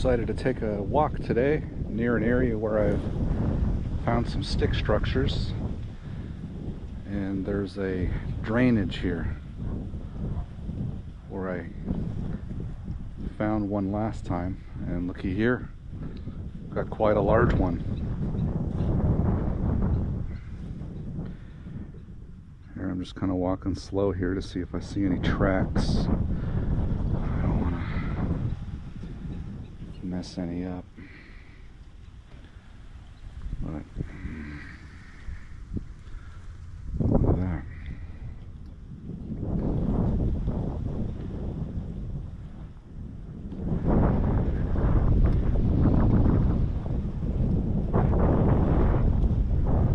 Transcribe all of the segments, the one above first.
decided to take a walk today near an area where I've found some stick structures, and there's a drainage here where I found one last time, and looky here, got quite a large one. Here I'm just kind of walking slow here to see if I see any tracks. I don't want to mess any up, but look at that.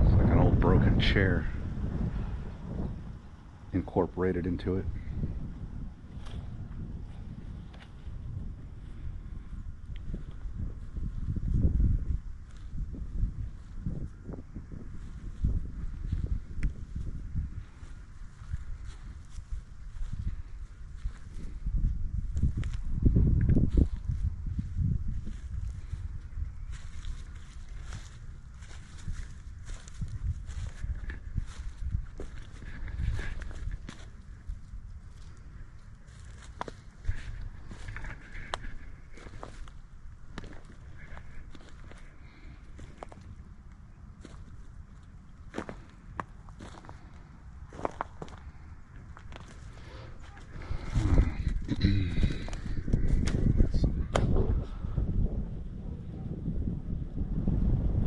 It's like an old broken chair incorporated into it.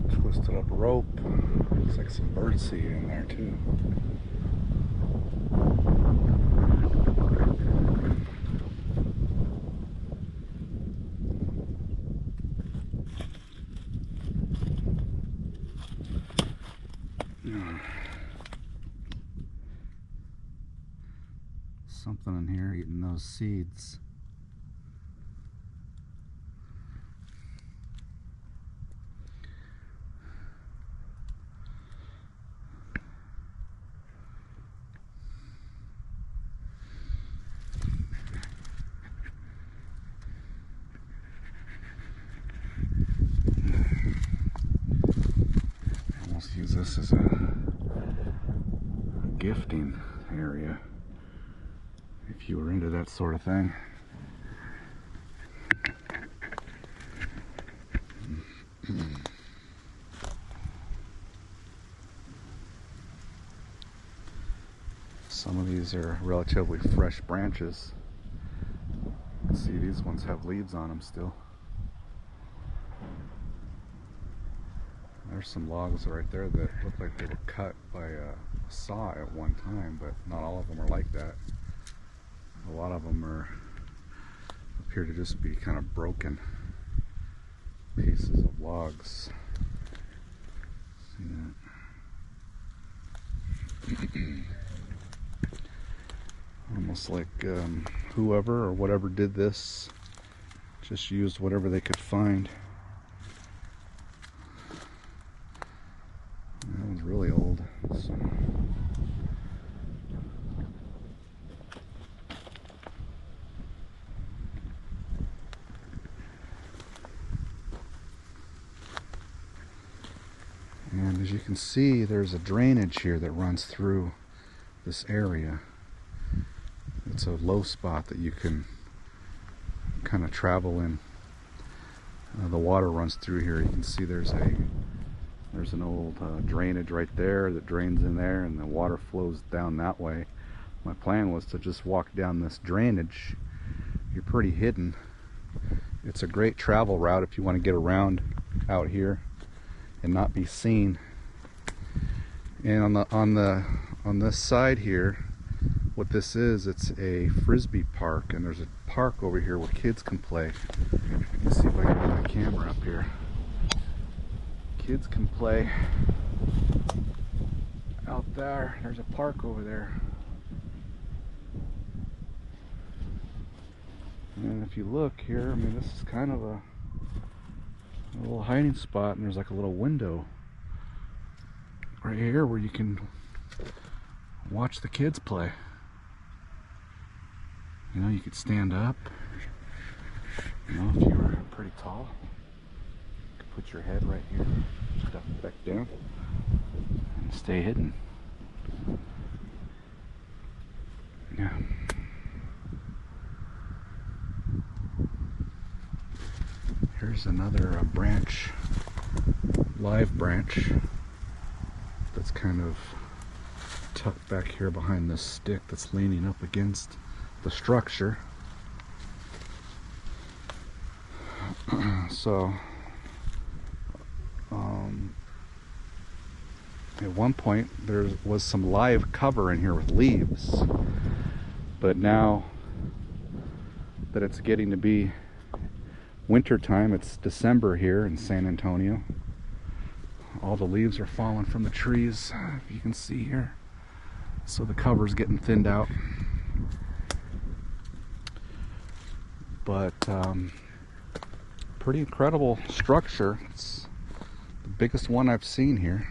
Twisted up rope. Looks like some birdseed in there too. Something in here eating those seeds. Almost use this as a gifting area if you were into that sort of thing. Some of these are relatively fresh branches. See, these ones have leaves on them still. There's some logs right there that look like they were cut by a saw at one time, but not all of them are like that. A lot of them appear to just be kind of broken pieces of logs. See that? Almost like whoever or whatever did this just used whatever they could find. That one's really old. So. And as you can see, there's a drainage here that runs through this area. It's a low spot that you can kind of travel in. The water runs through here. You can see there's an old drainage right there that drains in there, and the water flows down that way. My plan was to just walk down this drainage. You're pretty hidden. It's a great travel route if you want to get around out here and not be seen. And on this side here, what this is, it's a frisbee park, and there's a park over here where kids can play. Let's see if I can get my camera up here. Kids can play out there. There's a park over there. And if you look here, I mean, this is kind of a little hiding spot, and there's like a little window right here where you can watch the kids play. You know, you could stand up, You know, if you were pretty tall, you could put your head right here, step back down, and stay hidden. Yeah. Here's another branch, live branch, that's kind of tucked back here behind this stick that's leaning up against the structure. So, at one point there was some live cover in here with leaves, but now that it's getting to be winter time, it's December here in San Antonio, all the leaves are falling from the trees, if you can see here, so the cover's getting thinned out. But pretty incredible structure. It's the biggest one I've seen here.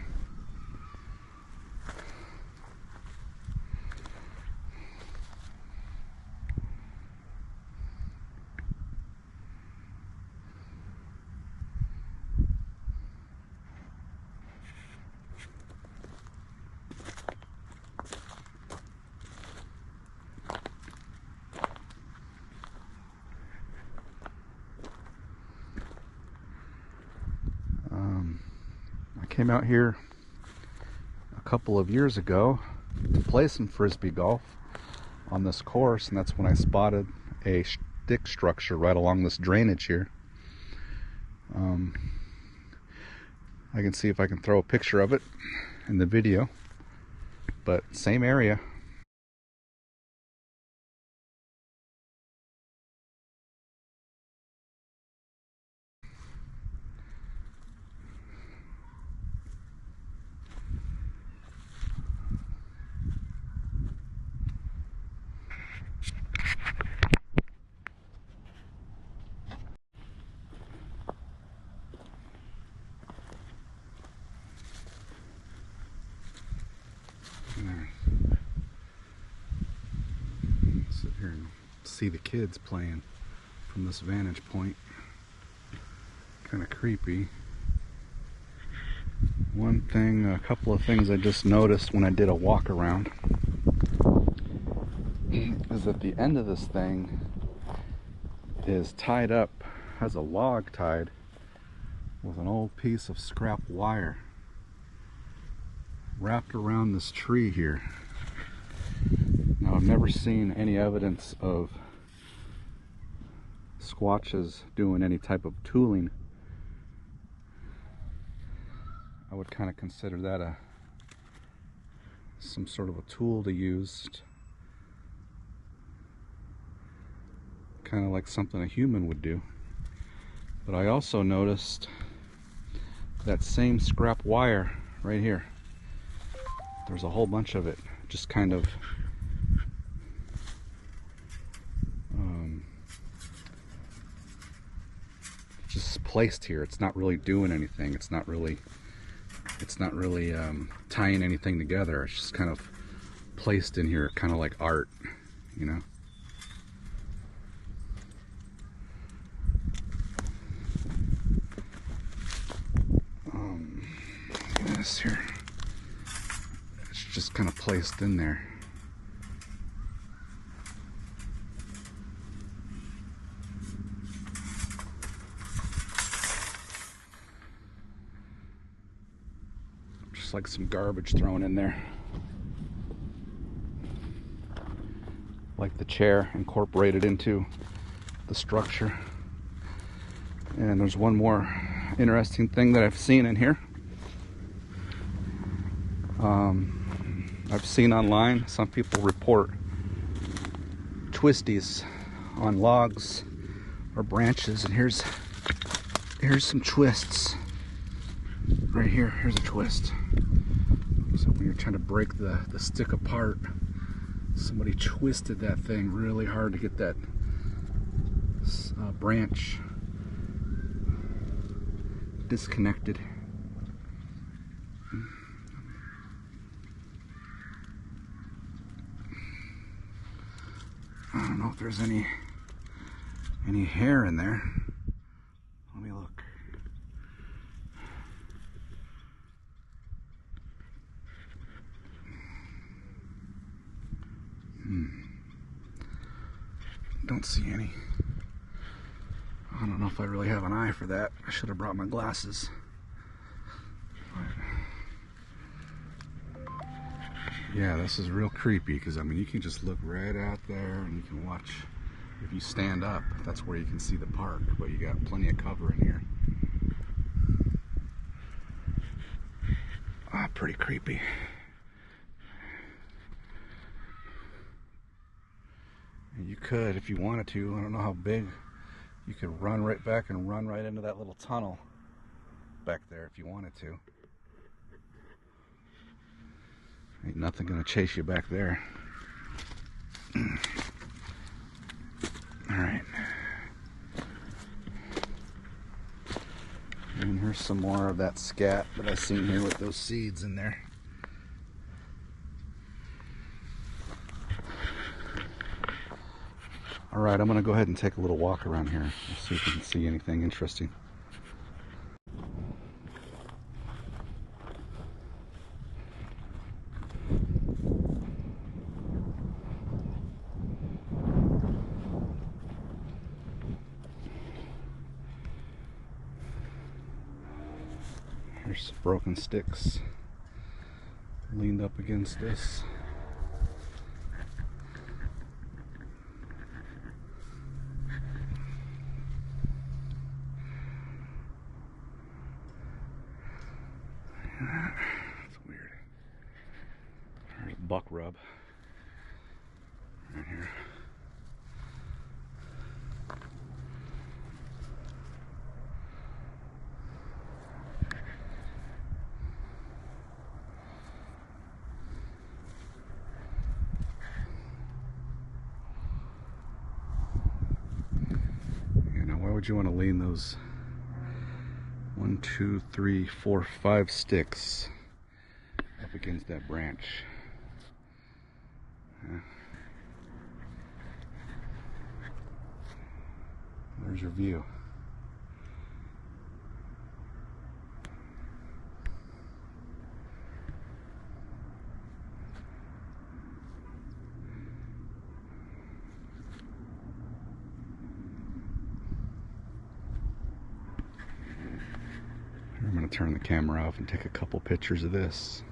I came out here a couple of years ago to play some frisbee golf on this course, and that's when I spotted a stick structure right along this drainage here. I can see if I can throw a picture of it in the video, but same area. Sit here and see the kids playing from this vantage point. Kind of creepy. A couple of things I just noticed when I did a walk around is that the end of this thing is tied up, has a log tied with an old piece of scrap wire wrapped around this tree here. Now, I've never seen any evidence of squatches doing any type of tooling. I would kind of consider that some sort of a tool to use, kind of like something a human would do. But I also noticed that same scrap wire right here. There's a whole bunch of it, just kind of just placed here. It's not really doing anything. It's not really tying anything together. It's just kind of placed in here, kind of like art, you know. Look at this here. It's just kind of placed in there. Just like some garbage thrown in there. Like the chair incorporated into the structure. And there's one more interesting thing that I've seen in here. I've seen online some people report twisties on logs or branches, and here's some twists right here. Here's a twist. So when you're trying to break the stick apart, somebody twisted that thing really hard to get that branch disconnected. I don't know if there's any any hair in there. Let me look. Don't see any. I don't know if I really have an eye for that. I should have brought my glasses. Yeah, this is real creepy because I mean you can just look right out there and you can watch. If you stand up, that's where you can see the park, but you got plenty of cover in here. Ah, pretty creepy. And you could, if you wanted to, I don't know how big, you could run right back and run right into that little tunnel back there if you wanted to. Ain't nothing gonna chase you back there. Alright. And here's some more of that scat that I seen here with those seeds in there. Alright, I'm gonna go ahead and take a little walk around here. Let's see if we can see anything interesting. There's some broken sticks leaned up against this. That's weird. There's buck rub right here. Why would you want to lean those 1, 2, 3, 4, 5 sticks up against that branch? Yeah. There's your view. I'm going to turn the camera off and take a couple pictures of this.